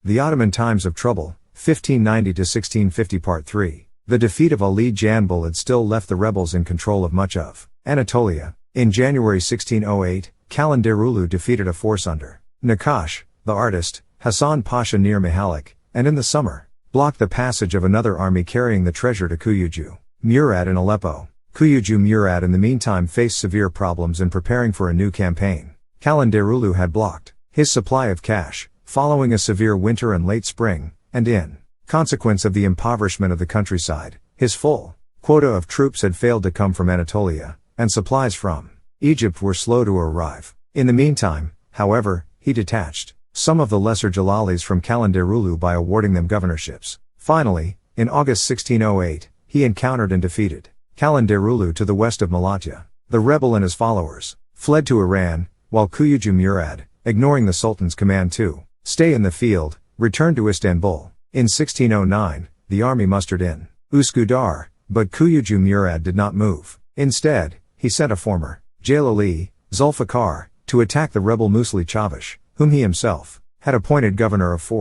The Ottoman Times of Trouble, 1590–1650 Part 3. The defeat of Ali Janbul had still left the rebels in control of much of Anatolia. In January 1608, Kalanderulu defeated a force under Nakash, the artist, Hassan Pasha near Mihalik, and in the summer, blocked the passage of another army carrying the treasure to Kuyuju Murad in Aleppo. Kuyuju Murad in the meantime faced severe problems in preparing for a new campaign. Kalanderulu had blocked his supply of cash, following a severe winter and late spring, and in consequence of the impoverishment of the countryside, his full quota of troops had failed to come from Anatolia, and supplies from Egypt were slow to arrive. In the meantime, however, he detached some of the lesser Jalalis from Kalanderulu by awarding them governorships. Finally, in August 1608, he encountered and defeated Kalanderulu to the west of Malatya. The rebel and his followers fled to Iran, while Kuyuju Murad, ignoring the Sultan's command to stay in the field, returned to Istanbul. In 1609, the army mustered in Üsküdar, but Kuyuju Murad did not move. Instead, he sent a former Jalali, Zulfikar, to attack the rebel Musli Çavuş, whom he himself had appointed governor of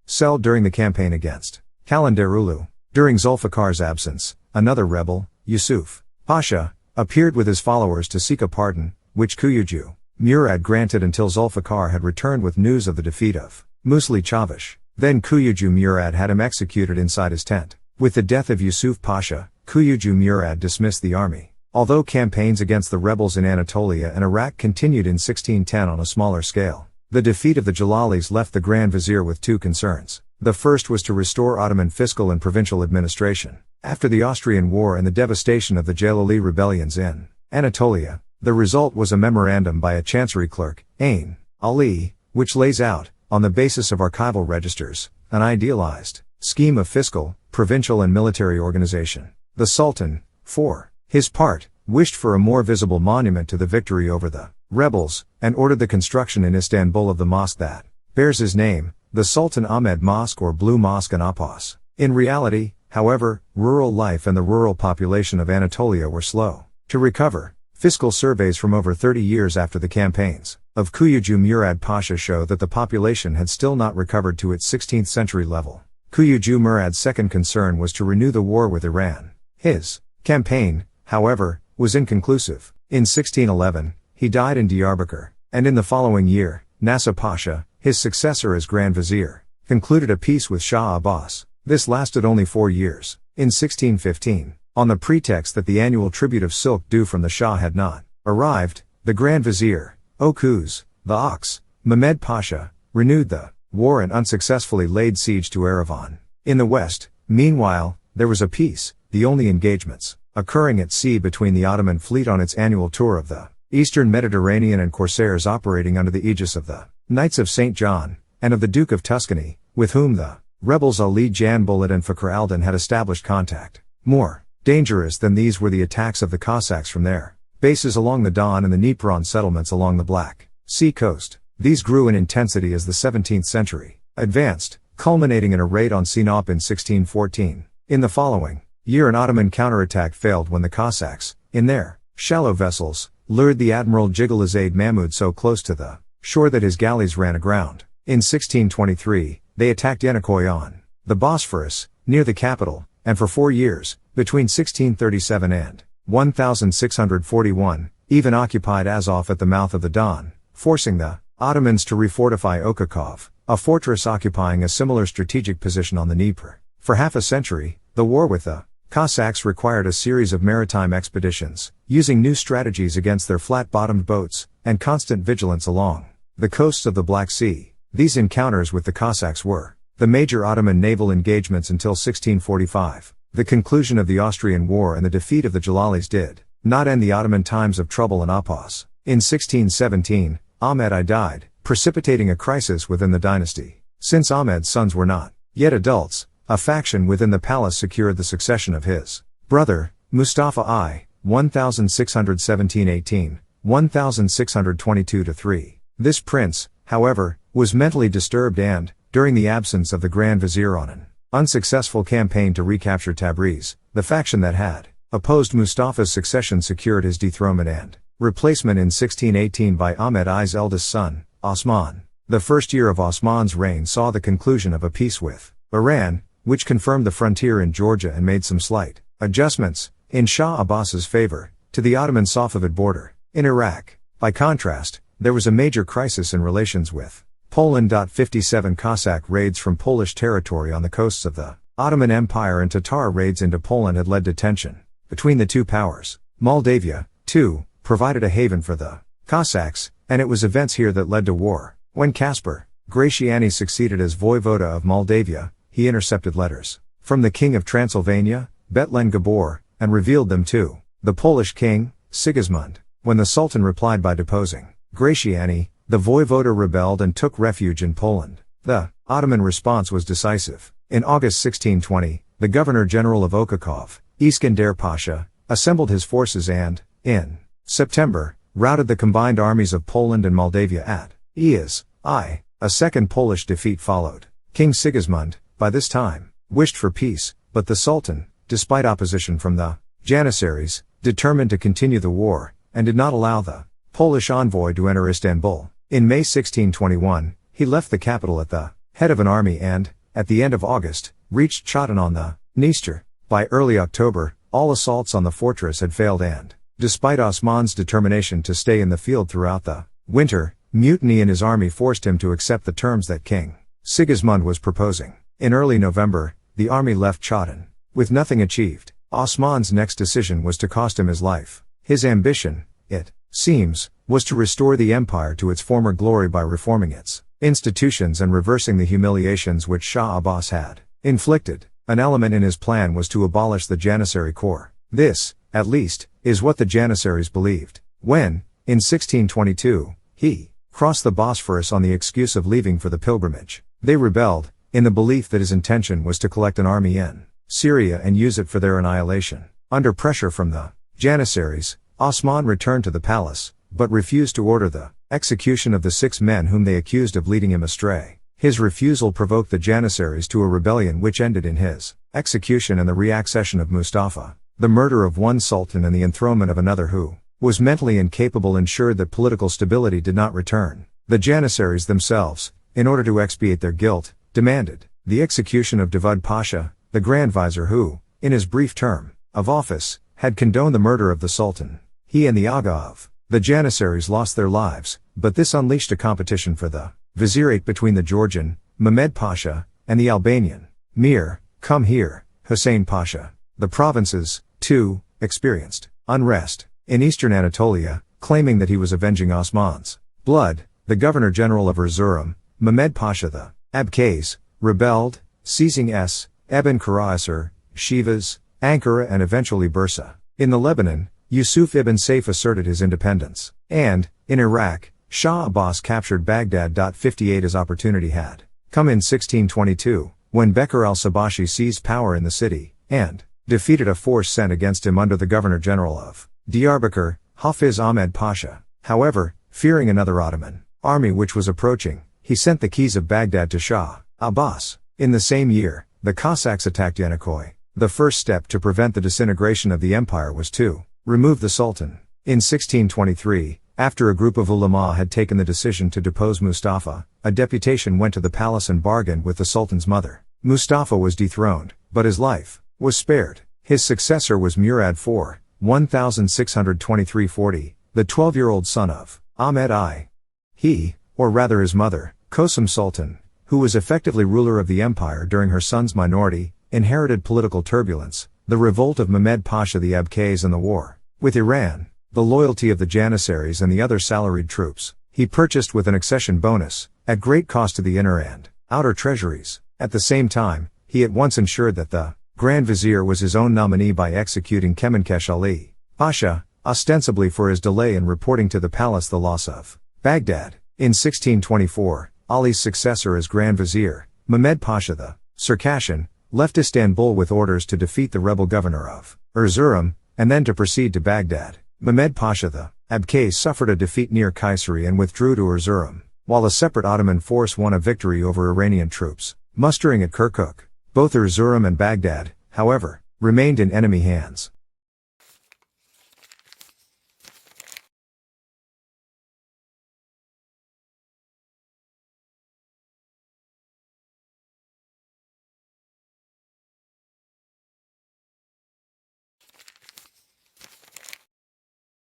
Sel during the campaign against Kalanderulu. During Zulfikar's absence, another rebel, Yusuf Pasha, appeared with his followers to seek a pardon, which Kuyuju Murad granted until Zulfikar had returned with news of the defeat of Musli Çavuş. Then Kuyuju Murad had him executed inside his tent. With the death of Yusuf Pasha, Kuyuju Murad dismissed the army. Although campaigns against the rebels in Anatolia and Iraq continued in 1610 on a smaller scale, the defeat of the Jalalis left the Grand Vizier with two concerns. The first was to restore Ottoman fiscal and provincial administration. After the Austrian War and the devastation of the Jalali rebellions in Anatolia, the result was a memorandum by a chancery clerk, Ain Ali, which lays out, on the basis of archival registers, an idealized scheme of fiscal, provincial and military organization. The Sultan, for his part, wished for a more visible monument to the victory over the rebels, and ordered the construction in Istanbul of the mosque that bears his name, the Sultan Ahmed Mosque or Blue Mosque in Apas. In reality, however, rural life and the rural population of Anatolia were slow to recover. Fiscal surveys from over 30 years after the campaigns of Kuyuju Murad Pasha show that the population had still not recovered to its 16th century level. Kuyuju Murad's second concern was to renew the war with Iran. His campaign, however, was inconclusive. In 1611, he died in Diyarbakir, and in the following year, Nasser Pasha, his successor as Grand Vizier, concluded a peace with Shah Abbas. This lasted only 4 years. In 1615, on the pretext that the annual tribute of silk due from the Shah had not arrived, the Grand Vizier, Okuz, the Ox, Mehmed Pasha, renewed the war and unsuccessfully laid siege to Erivan. In the west, meanwhile, there was a peace, the only engagements occurring at sea between the Ottoman fleet on its annual tour of the Eastern Mediterranean and corsairs operating under the aegis of the Knights of St. John, and of the Duke of Tuscany, with whom the rebels Ali Janbulad and Fakhr al-Din had established contact. More dangerous than these were the attacks of the Cossacks from their bases along the Don and the Dnieper on settlements along the Black Sea coast. These grew in intensity as the 17th century advanced, culminating in a raid on Sinop in 1614. In the following year an Ottoman counterattack failed when the Cossacks, in their shallow vessels, lured the Admiral Jigalizade Mahmud so close to the shore that his galleys ran aground. In 1623, they attacked Yenikoi on the Bosphorus, near the capital, and for 4 years, between 1637 and 1641, even occupied Azov at the mouth of the Don, forcing the Ottomans to refortify Okakov, a fortress occupying a similar strategic position on the Dnieper. For half a century, the war with the Cossacks required a series of maritime expeditions, using new strategies against their flat-bottomed boats, and constant vigilance along the coasts of the Black Sea. These encounters with the Cossacks were the major Ottoman naval engagements until 1645. The conclusion of the Austrian War and the defeat of the Jalalis did not end the Ottoman times of trouble in Apas. In 1617, Ahmed I died, precipitating a crisis within the dynasty. Since Ahmed's sons were not yet adults, a faction within the palace secured the succession of his brother, Mustafa I, 1617-18, 1622-3. This prince, however, was mentally disturbed and, during the absence of the Grand Vizier on an unsuccessful campaign to recapture Tabriz, the faction that had opposed Mustafa's succession secured his dethronement and replacement in 1618 by Ahmed I's eldest son, Osman. The first year of Osman's reign saw the conclusion of a peace with Iran, which confirmed the frontier in Georgia and made some slight adjustments, in Shah Abbas's favor, to the Ottoman Safavid border. In Iraq, by contrast, there was a major crisis in relations with Poland. 57 Cossack raids from Polish territory on the coasts of the Ottoman Empire and Tatar raids into Poland had led to tension between the two powers. Moldavia, too, provided a haven for the Cossacks, and it was events here that led to war. When Caspar Gratiani succeeded as voivoda of Moldavia, he intercepted letters from the King of Transylvania, Betlen Gabor, and revealed them to the Polish king, Sigismund. When the Sultan replied by deposing Gratiani, the voivoda rebelled and took refuge in Poland. The Ottoman response was decisive. In August 1620, the Governor-General of Okakov, Iskender Pasha, assembled his forces and, in September, routed the combined armies of Poland and Moldavia at Iaz. A second Polish defeat followed. King Sigismund, by this time, wished for peace, but the Sultan, despite opposition from the Janissaries, determined to continue the war, and did not allow the Polish envoy to enter Istanbul. In May 1621, he left the capital at the head of an army and, at the end of August, reached Chatan on the Dniester. By early October, all assaults on the fortress had failed and, despite Osman's determination to stay in the field throughout the winter, mutiny in his army forced him to accept the terms that King Sigismund was proposing. In early November, the army left Chatan, with nothing achieved. Osman's next decision was to cost him his life. His ambition, it seems, was to restore the empire to its former glory by reforming its institutions and reversing the humiliations which Shah Abbas had inflicted. An element in his plan was to abolish the Janissary corps. This, at least, is what the Janissaries believed. When, in 1622, he crossed the Bosphorus on the excuse of leaving for the pilgrimage, they rebelled, in the belief that his intention was to collect an army in Syria and use it for their annihilation. Under pressure from the Janissaries, Osman returned to the palace, but refused to order the execution of the 6 men whom they accused of leading him astray. His refusal provoked the Janissaries to a rebellion which ended in his execution and the reaccession of Mustafa. The murder of one sultan and the enthronement of another who was mentally incapable ensured that political stability did not return. The Janissaries themselves, in order to expiate their guilt, demanded the execution of Davud Pasha, the Grand Vizier who, in his brief term of office, had condoned the murder of the Sultan. He and the Aga of the Janissaries lost their lives, but this unleashed a competition for the Vizierate between the Georgian, Mehmed Pasha, and the Albanian, Mir, come here, Hussein Pasha. The provinces, too, experienced unrest. In eastern Anatolia, claiming that he was avenging Osman's blood, the Governor-General of Erzurum, Mehmed Pasha the Abkhaz, rebelled, seizing Ebn Karaisar, Shivas, Ankara and eventually Bursa. In the Lebanon, Yusuf ibn Saif asserted his independence. And, in Iraq, Shah Abbas captured Baghdad. 58 As opportunity had come in 1622, when Bekir al-Sabashi seized power in the city, and defeated a force sent against him under the Governor-General of Diyarbakir, Hafiz Ahmed Pasha. However, fearing another Ottoman army which was approaching, he sent the keys of Baghdad to Shah Abbas. In the same year, the Cossacks attacked Yenikoi. The first step to prevent the disintegration of the empire was to remove the Sultan. In 1623, after a group of ulama had taken the decision to depose Mustafa, a deputation went to the palace and bargained with the Sultan's mother. Mustafa was dethroned, but his life was spared. His successor was Murad IV, 1623-40, the 12-year-old son of Ahmed I. He, or rather his mother, Kosum Sultan, who was effectively ruler of the empire during her son's minority, inherited political turbulence, the revolt of Mehmed Pasha the Abkhaz and the war with Iran, the loyalty of the Janissaries and the other salaried troops. He purchased with an accession bonus, at great cost to the inner and outer treasuries. At the same time, he at once ensured that the Grand Vizier was his own nominee by executing Kemenkesh Ali Pasha, ostensibly for his delay in reporting to the palace the loss of Baghdad. In 1624, Ali's successor as Grand Vizier, Mehmed Pasha the Circassian, left Istanbul with orders to defeat the rebel governor of Erzurum, and then to proceed to Baghdad. Mehmed Pasha the Abkhaz suffered a defeat near Kayseri and withdrew to Erzurum, while a separate Ottoman force won a victory over Iranian troops, mustering at Kirkuk. Both Erzurum and Baghdad, however, remained in enemy hands.